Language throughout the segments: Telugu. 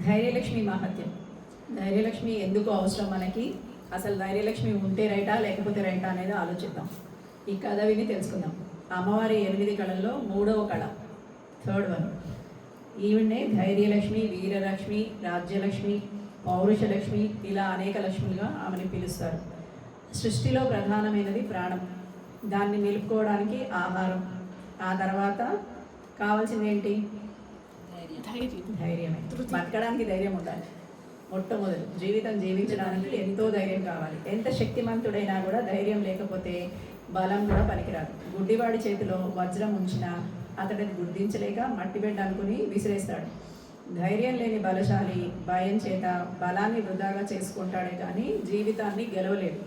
ధైర్యలక్ష్మి మహత్యం. ధైర్యలక్ష్మి ఎందుకు అవసరం మనకి, అసలు ధైర్యలక్ష్మి ఉంటే రైటా లేకపోతే రైటా అనేది ఆలోచిద్దాం. ఈ కథ విని తెలుసుకుందాం. అమ్మవారి 8 కళల్లో 3వ కళ, థర్డ్ వన్. ఈవిడ్నే ధైర్యలక్ష్మి, వీరలక్ష్మి, రాజ్యలక్ష్మి, పౌరుషలక్ష్మి, ఇలా అనేక లక్ష్ములుగా ఆమెని పిలుస్తారు. సృష్టిలో ప్రధానమైనది ప్రాణం. దాన్ని నిలుపుకోవడానికి ఆహారం, ఆ తర్వాత కావాల్సింది ఏంటి? ధైర్యమే. బతకడానికి ధైర్యం ఉండాలి. మొట్టమొదటి జీవితం జీవించడానికి ఎంతో ధైర్యం కావాలి. ఎంత శక్తిమంతుడైనా కూడా ధైర్యం లేకపోతే బలం కూడా పనికిరాదు. గుడ్డివాడి చేతిలో వజ్రం ఉంచినా అతడిని గుర్తించలేక మట్టి బిడ్డ అనుకుని విసిరేస్తాడు. ధైర్యం లేని బలశాలి భయం చేత బలాన్ని వృధాగా చేసుకుంటాడే కానీ జీవితాన్ని గెలవలేడు.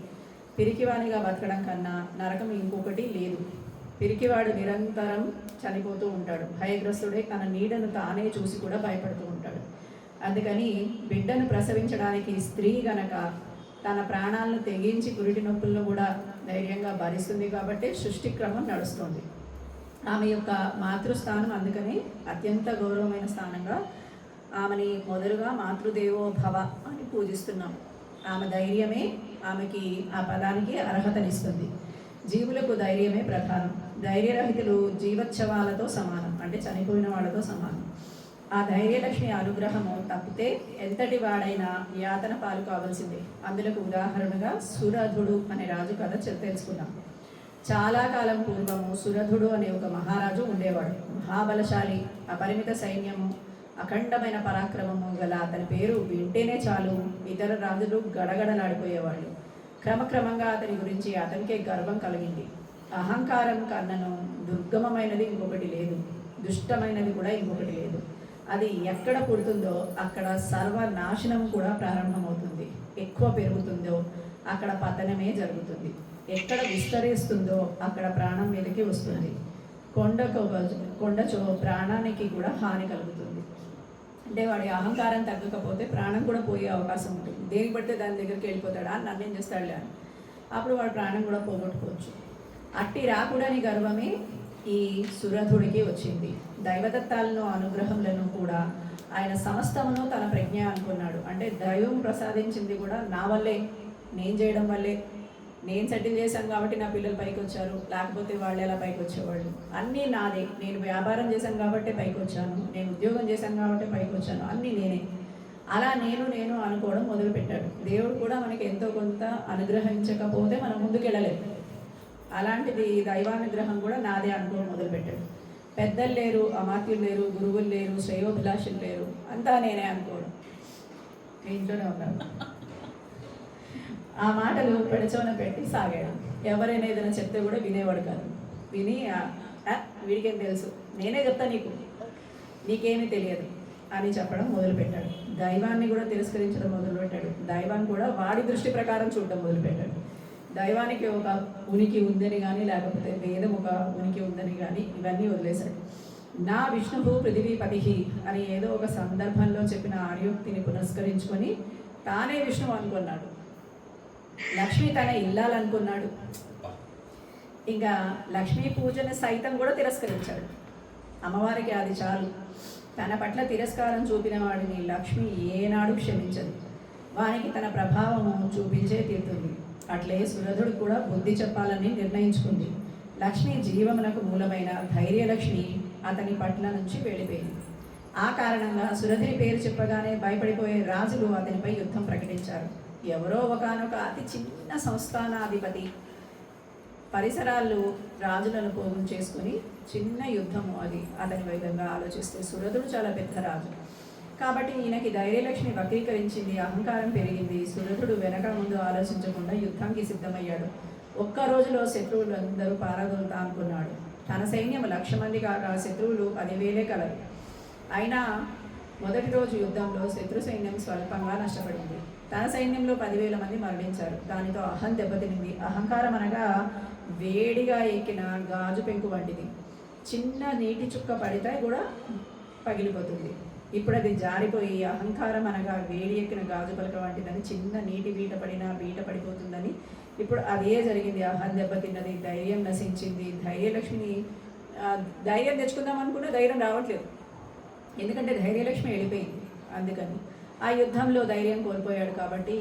పిరికివానిగా బతకడం కన్నా నరకం ఇంకొకటి లేదు. పిరికివాడు నిరంతరం చనిపోతూ ఉంటాడు. భయగ్రస్తుడే తన నీడను తానే చూసి కూడా భయపడుతూ ఉంటాడు. అందుకని బిడ్డను ప్రసవించడానికి స్త్రీ గనక తన ప్రాణాలను తెగించి పురిటి నొప్పులను కూడా ధైర్యంగా భరిస్తుంది. కాబట్టి సృష్టి క్రమం నడుస్తుంది. ఆమె యొక్క మాతృస్థానం అందుకని అత్యంత గౌరవమైన స్థానంగా ఆమెని మొదలుగా మాతృదేవో భవ అని పూజిస్తున్నాం. ఆమె ధైర్యమే ఆమెకి ఆ పదానికి అర్హతనిస్తుంది. జీవులకు ధైర్యమే ప్రధానం. ధైర్యరహితులు జీవోత్సవాలతో సమానం, అంటే చనిపోయిన వాళ్ళతో సమానం. ఆ ధైర్యలక్ష్మి అనుగ్రహము తప్పితే ఎంతటి వాడైనా యాతన పాలు కావాల్సిందే. అందులకు ఉదాహరణగా సురధుడు అనే రాజు కథ తెలుసుకున్నాం. చాలా కాలం పూర్వము సురధుడు అనే ఒక మహారాజు ఉండేవాడు. మహాబలశాలి, అపరిమిత సైన్యము, అఖండమైన పరాక్రమము గల అతని పేరు వింటేనే చాలు ఇతర రాజులు గడగడలాడిపోయేవాళ్ళు. క్రమక్రమంగా అతని గురించి అతనికే గర్వం కలిగింది. అహంకారం కన్నను దుర్గమమైనది ఇంకొకటి లేదు, దుష్టమైనది కూడా ఇంకొకటి లేదు. అది ఎక్కడ పుడుతుందో అక్కడ సర్వనాశనం కూడా ప్రారంభమవుతుంది. ఎక్కువ పెరుగుతుందో అక్కడ పతనమే జరుగుతుంది. ఎక్కడ విస్తరిస్తుందో అక్కడ ప్రాణం మీదకి వస్తుంది. కొండచో ప్రాణానికి కూడా హాని కలుగుతుంది. అంటే వాడి అహంకారం తగ్గకపోతే ప్రాణం కూడా పోయే అవకాశం ఉంటుంది. దేనికి పడితే దాని దగ్గరికి వెళ్ళిపోతాడా, నన్నేం చేస్తాడులే అని, అప్పుడు వాడి ప్రాణం కూడా పోగొట్టుకోవచ్చు. అట్టి రాకూడని గర్వమే ఈ సురధుడికి వచ్చింది. దైవదత్తాలను అనుగ్రహములను కూడా ఆయన సమస్తమును తన ప్రజ్ఞ అనుకున్నాడు. అంటే దైవం ప్రసాదించింది కూడా నా వల్లే, నేను చేయడం వల్లే, నేను సెటిల్ చేశాను కాబట్టి నా పిల్లలు పైకి వచ్చారు, లేకపోతే వాళ్ళు ఎలా పైకి వచ్చేవాళ్ళు, అన్నీ నాదే. నేను వ్యాపారం చేశాను కాబట్టి పైకి వచ్చాను, నేను ఉద్యోగం చేశాను కాబట్టి పైకి వచ్చాను, అన్నీ నేనే. అలా నేను అనుకోవడం మొదలుపెట్టాడు. దేవుడు కూడా మనకి ఎంతో కొంత అనుగ్రహించకపోతే మనం ముందుకు వెళ్ళలేదు. అలాంటిది దైవానుగ్రహం కూడా నాదే అనుకోవడం మొదలుపెట్టాడు. పెద్దలు లేరు, అమాత్యులు లేరు, గురువులు లేరు, శ్రేయోభిలాషులు లేరు, అంతా నేనే అనుకోవడం. ఇంట్లోనే ఉన్నాడు. ఆ మాటలు పెడచోన పెట్టి సాగాడు. ఎవరైనా ఏదైనా చెప్తే కూడా వినేవాడు కాదు. విని వీడికేం తెలుసు, నేనే చెప్తా, నీకేమీ తెలియదు అని చెప్పడం మొదలుపెట్టాడు. దైవాన్ని కూడా తిరస్కరించడం మొదలుపెట్టాడు. దైవాన్ని కూడా వాడి దృష్టి ప్రకారం చూడడం మొదలుపెట్టాడు. దైవానికి ఒక ఉనికి ఉందని కానీ, లేకపోతే వేదం ఒక ఉనికి ఉందని కానీ ఇవన్నీ వదిలేశాడు. నా విష్ణువు పృథివీపతి అని ఏదో ఒక సందర్భంలో చెప్పిన ఆర్యోక్తిని పురస్కరించుకొని తానే విష్ణువు అనుకున్నాడు. లక్ష్మి తన ఇల్లాలనుకున్నాడు. ఇంకా లక్ష్మీ పూజను సైతం కూడా తిరస్కరించాడు. అమ్మవారికి అది చాలు. తన పట్ల తిరస్కారం చూపిన వాడిని లక్ష్మి ఏనాడు క్షమించదు. వానికి తన ప్రభావము చూపించే తీరుతుంది. అట్లే సురధుడు కూడా బుద్ధి చెప్పాలని నిర్ణయించుకుంది. లక్ష్మి జీవమునకు మూలమైన ధైర్యలక్ష్మి అతని పట్ల నుంచి వెళ్ళిపోయింది. ఆ కారణంగా సురధుని పేరు చెప్పగానే భయపడిపోయే రాజులు అతనిపై యుద్ధం ప్రకటించారు. ఎవరో ఒకనొక అతి చిన్న సంస్థానాధిపతి పరిసరాలు రాజులను పోగు చేసుకుని చిన్న యుద్ధము అది అతని విధంగా ఆలోచిస్తే, సురధుడు చాలా పెద్ద రాజు కాబట్టి ఈయనకి ధైర్యలక్ష్మి వక్రీకరించింది, అహంకారం పెరిగింది. సురధుడు వెనక ముందు ఆలోచించకుండా యుద్ధానికి సిద్ధమయ్యాడు. ఒక్క రోజులో శత్రువులు అందరూ పారదోలుతా అనుకున్నాడు. తన సైన్యం 1,00,000 మంది కాక శత్రువులు 10,000 కలరు. అయినా మొదటి రోజు యుద్ధంలో శత్రు సైన్యం స్వల్పంగా నష్టపడింది. తన సైన్యంలో 10,000 మంది మరణించారు. దానితో అహం దెబ్బతినింది. అహంకారం అనగా వేడిగా ఎక్కిన గాజు పెంకు వంటిది. చిన్న నీటి చుక్క పడితే కూడా పగిలిపోతుంది. ఇప్పుడు అది జారిపోయి అహంకారం అనగా వేడి ఎక్కిన గాజు పలక వంటిదని, చిన్న నీటి బీట పడినా బీట పడిపోతుందని ఇప్పుడు అదే జరిగింది. అహం దెబ్బతిన్నది, ధైర్యం నశించింది. ధైర్యలక్ష్మిని ధైర్యం తెచ్చుకుందాం అనుకున్నా ధైర్యం రావట్లేదు. ఎందుకంటే ధైర్యలక్ష్మి వెళ్ళిపోయింది. అందుకని ఆ యుద్ధంలో ధైర్యం కోల్పోయాడు కాబట్టి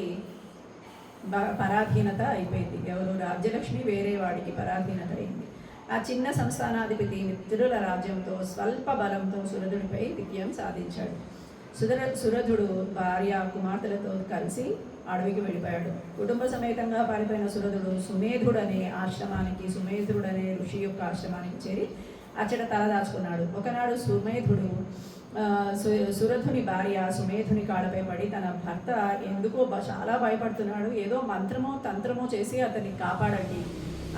పరాధీనత అయిపోయింది. ఎవరు? రాజ్యలక్ష్మి వేరే వాడికి పరాధీనత అయింది. ఆ చిన్న సంస్థానాధిపతి మిత్రుల రాజ్యంతో స్వల్ప బలంతో సురధుడిపై విజయం సాధించాడు. సురధుడు భార్య కుమార్తెలతో కలిసి అడవికి వెళ్ళిపోయాడు. కుటుంబ సమేతంగా పారిపోయిన సురధుడు సుమేధుడనే ఋషి యొక్క ఆశ్రమానికి చేరి అచ్చట తలదాచుకున్నాడు. ఒకనాడు సురధుని భార్య సుమేధుని కాళ్ళపై పడి తన భర్త ఎందుకో చాలా భయపడుతున్నాడు, ఏదో మంత్రమో తంత్రమో చేసి అతన్ని కాపాడండి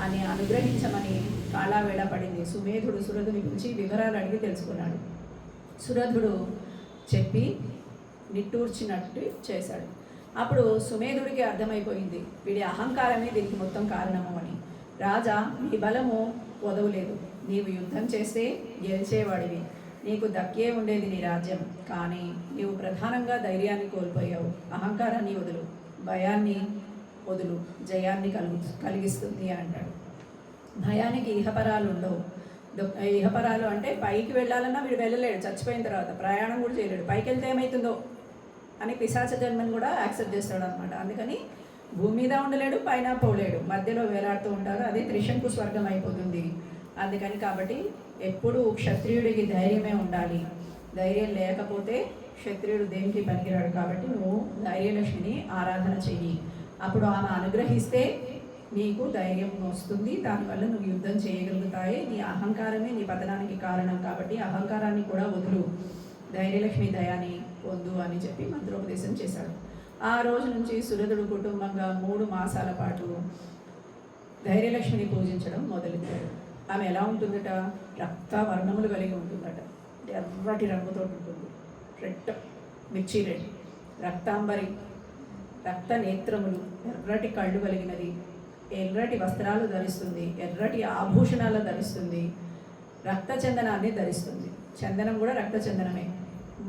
అని అనుగ్రహించమని కాళ్ళ వేళ పడింది. సుమేధుడు సురధుని గురించి వివరాలు అడిగి తెలుసుకున్నాడు. సురధుడు చెప్పి నిట్టూర్చినట్టు చేశాడు. అప్పుడు సుమేధుడికి అర్థమైపోయింది, వీడి అహంకారమే దీనికి మొత్తం కారణము అని. రాజా, నీ బలము వదవలేదు, నీవు యుద్ధం చేస్తే గెలిచేవాడివి, నీకు దక్కే ఉండేది నీ రాజ్యం. కానీ నీవు ప్రధానంగా ధైర్యాన్ని కోల్పోయావు. అహంకారాన్ని వదులు, భయాన్ని వదులు, జయాన్ని కలిగిస్తుంది అంటాడు. భయానికి ఇహపరాలు ఉండవు. ఇహపరాలు అంటే పైకి వెళ్ళాలన్నా వీడు వెళ్ళలేడు, చచ్చిపోయిన తర్వాత ప్రయాణం కూడా చేయలేడు. పైకి వెళ్తే ఏమవుతుందో అని పిశాచ జన్మని కూడా యాక్సెప్ట్ చేస్తాడు అనమాట. అందుకని భూమి మీద ఉండలేడు, పైన పోలేడు, మధ్యలో వేలాడుతూ ఉంటారు. అదే త్రిశంకు స్వర్గం అయిపోతుంది. అందుకని కాబట్టి ఎప్పుడూ క్షత్రియుడికి ధైర్యమే ఉండాలి. ధైర్యం లేకపోతే క్షత్రియుడు దేనికి పనికిరాడు. కాబట్టి నువ్వు ధైర్యలక్ష్మిని ఆరాధన చెయ్యి. అప్పుడు ఆమె అనుగ్రహిస్తే నీకు ధైర్యం వస్తుంది. దానివల్ల నువ్వు యుద్ధం చేయగలుగుతాయి. నీ అహంకారమే నీ పతనానికి కారణం కాబట్టి అహంకారాన్ని కూడా వదులు, ధైర్యలక్ష్మి దయాని పొందు అని చెప్పి మంత్రోపదేశం చేశాడు. ఆ రోజు నుంచి సురధుడు కుటుంబంగా 3 మాసాల పాటు ధైర్యలక్ష్మిని పూజించడం మొదలెట్టాడు. ఆమె ఎలా ఉంటుందట? రక్త వర్ణములు కలిగి ఉంటుందట. ఎర్రటి రంగుతో ఉంటుంది, రెడ్, మిర్చి రెడ్, రక్తాంబరి, రక్త నేత్రములు, ఎర్రటి కళ్ళు కలిగినది, ఎర్రటి వస్త్రాలు ధరిస్తుంది, ఎర్రటి ఆభూషణాలు ధరిస్తుంది, రక్త చందనాన్ని ధరిస్తుంది. చందనం కూడా రక్త చందనమే.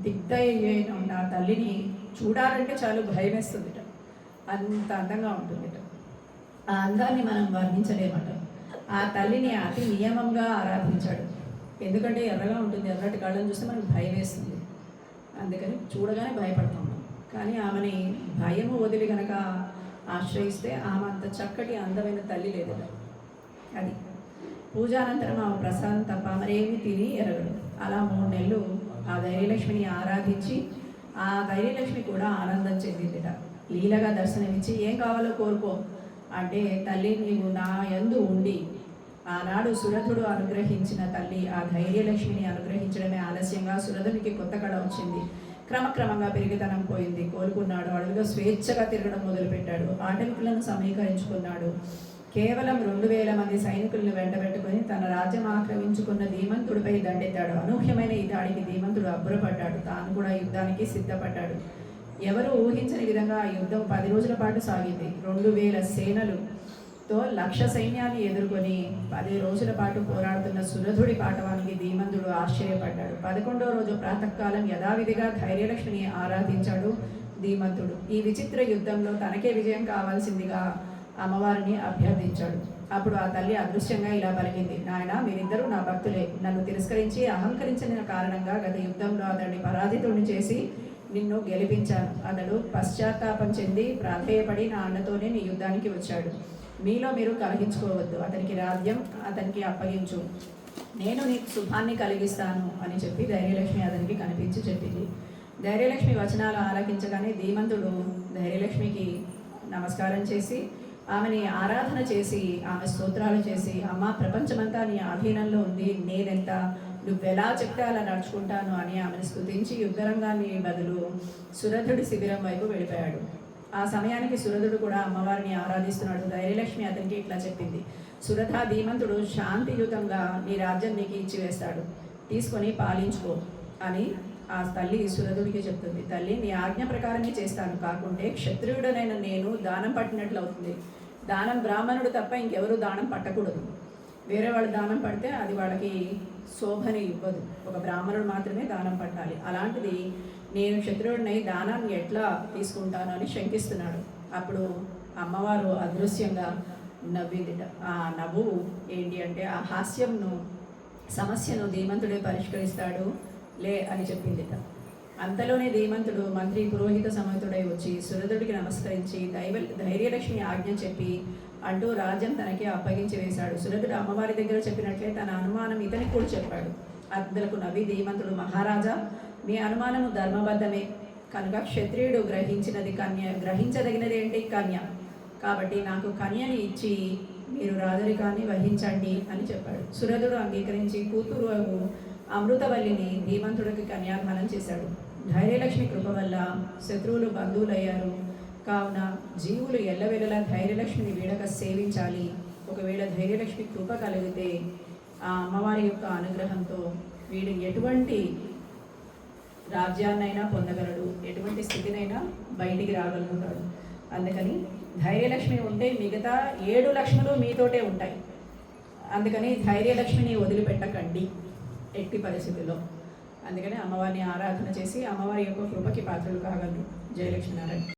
దిగ్ధయ్యైన ఉన్న తల్లిని చూడాలంటే చాలు భయం వేస్తుందిట, అంత అందంగా ఉంటుందిట. ఆ అందాన్ని మనం వర్ణించలేమట. ఆ తల్లిని అతి నియమంగా ఆరాధించాడు. ఎందుకంటే ఎర్రగా ఉంటుంది, ఎర్రటి కళ్ళను చూస్తే మనకు భయం వేస్తుంది. అందుకని చూడగానే భయపడతాం. కానీ ఆమెని భయము వదిలి కనుక ఆశ్రయిస్తే ఆమె అంత చక్కటి అందమైన తల్లి లేదట. అది పూజానంతరం ఆమె ప్రసాదం తప్ప మరేమి తిని ఎరగడు. అలా 3 నెలలు ఆ ధైర్యలక్ష్మిని ఆరాధించి ఆ ధైర్యలక్ష్మి కూడా ఆనందం చెందిందిట. లీలగా దర్శనమిచ్చి ఏం కావాలో కోరుకో అంటే, తల్లి నీవు నా యందు ఉండి, ఆనాడు సురధుడు అనుగ్రహించిన తల్లి ఆ ధైర్యలక్ష్మిని అనుగ్రహించడమే ఆలస్యంగా సురధునికి కొత్త కళ వచ్చింది. క్రమక్రమంగా పెరిగితనం పోయింది. కోలుకున్నాడు. అడవిలో స్వేచ్ఛగా తిరగడం మొదలుపెట్టాడు. ఆటవికులను సమీకరించుకున్నాడు. కేవలం 2000 మంది సైనికులను వెంటబెట్టుకుని తన రాజ్యం ఆక్రమించుకున్న ధీమంతుడిపై దండెత్తాడు. అనూహ్యమైన ఈ దాడికి ధీమంతుడు అబ్బురపడ్డాడు. తాను కూడా యుద్ధానికి సిద్ధపడ్డాడు. ఎవరు ఊహించని విధంగా ఆ యుద్ధం 10 రోజుల పాటు సాగింది. 2000 సేనలుతో 1,00,000 సైన్యాన్ని ఎదుర్కొని 10 రోజుల పాటు పోరాడుతున్న సురధుడి పాఠవానికి ధీమంతుడు ఆశ్చర్యపడ్డాడు. 11వ రోజు ప్రాతకాలం యథావిధిగా ధైర్యలక్ష్మిని ఆరాధించాడు ధీమంతుడు. ఈ విచిత్ర యుద్ధంలో తనకే విజయం కావాల్సిందిగా అమ్మవారిని అభ్యర్థించాడు. అప్పుడు ఆ తల్లి అదృశ్యంగా ఇలా పలికింది, నాయన, మీరిద్దరూ నా భక్తులే. నన్ను తిరస్కరించి అహంకరించిన కారణంగా గత యుద్ధంలో అతన్ని పరాజితుడిని చేసి నిన్ను గెలిపించాను. అతడు పశ్చాత్తాపం చెంది ప్రాధేయపడి నా అన్నతోనే నీ యుద్ధానికి వచ్చాడు. మీలో మీరు కలహించుకోవద్దు. అతనికి రాజ్యం అతనికి అప్పగించు. నేను నీకు శుభాన్ని కలిగిస్తాను అని చెప్పి ధైర్యలక్ష్మి అతనికి కనిపించి చెప్పింది. ధైర్యలక్ష్మి వచనాలు ఆలకించగానే ధీమంతుడు ధైర్యలక్ష్మికి నమస్కారం చేసి ఆమెని ఆరాధన చేసి ఆమె స్తోత్రాలు చేసి, అమ్మ, ప్రపంచమంతా నీ ఆధీనంలో ఉంది, నేనెంత, నువ్వెలా చెప్తే అలా నడుచుకుంటాను అని ఆమెను స్తుతించి యుద్ధరంగాన్ని బదులు సురధుడి శిబిరం వైపు వెళ్ళిపోయాడు. ఆ సమయానికి సురధుడు కూడా అమ్మవారిని ఆరాధిస్తున్నాడు. ధైర్యలక్ష్మి అతనికి ఇట్లా చెప్పింది, సురథ, ధీమంతుడు శాంతియుతంగా నీ రాజ్యం నీకు ఇచ్చివేస్తాడు, తీసుకొని పాలించుకో అని ఆ తల్లి సురధుడికి చెప్తుంది. తల్లి, నీ ఆజ్ఞ ప్రకారమే చేస్తాను, కాకుంటే క్షత్రియుడనైన నేను దానం పట్టినట్లు అవుతుంది. దానం బ్రాహ్మణుడు తప్ప ఇంకెవరు దానం పట్టకూడదు. వేరే వాళ్ళు దానం పడితే అది వాళ్ళకి శోభని ఇవ్వదు. ఒక బ్రాహ్మణుడు మాత్రమే దానం పట్టాలి. అలాంటిది నేను క్షత్రియుడినై దానాన్ని ఎట్లా తీసుకుంటాను అని శంకిస్తున్నాడు. అప్పుడు అమ్మవారు అదృశ్యంగా నవ్విందిట. ఆ నవ్వు ఏంటి అంటే, ఆ హాస్యంను, సమస్యను ధీమంతుడే పరిష్కరిస్తాడు లే అని చెప్పిందిట. అంతలోనే ధీమంతుడు మంత్రి పురోహిత సమేతుడై వచ్చి సురధుడికి నమస్కరించి ధైర్యలక్ష్మి ఆజ్ఞ చెప్పి అంటూ రాజ్యం తనకి అప్పగించి వేశాడు. సురధుడు అమ్మవారి దగ్గర చెప్పినట్లే తన అనుమానం ఇతనికి కూడా చెప్పాడు. అందులకు నవ్వి ధీమంతుడు, మహారాజా, మీ అనుమానము ధర్మబద్ధమే కనుక క్షత్రియుడు గ్రహించదగినది ఏంటి? కన్య. కాబట్టి నాకు కన్యని ఇచ్చి మీరు రాజరికాన్ని వహించండి అని చెప్పాడు. సురధుడు అంగీకరించి కూతురు అమృతవల్లిని ధీమంతుడికి కన్యాదానం చేశాడు. ధైర్యలక్ష్మి కృప వల్ల శత్రువులు బంధువులయ్యారు. కావున జీవులు ఎల్లవేళలా ధైర్యలక్ష్మిని వీడక సేవించాలి. ఒకవేళ ధైర్యలక్ష్మి కృప కలిగితే ఆ అమ్మవారి యొక్క అనుగ్రహంతో వీడు ఎటువంటి రాజ్యాన్నైనా పొందగలడు, ఎటువంటి స్థితినైనా బయటికి రాగలుగుతాడు. అందుకని ధైర్యలక్ష్మి ఉంటే మిగతా 7 లక్ష్ములు మీతోటే ఉంటాయి. అందుకని ధైర్యలక్ష్మిని వదిలిపెట్టకండి ఎట్టి పరిస్థితుల్లో. అందుకని అమ్మవారిని ఆరాధన చేసి అమ్మవారి యొక్క కృపకి పాత్రలు కాగలరు. జయలక్ష్మీనారాయణ.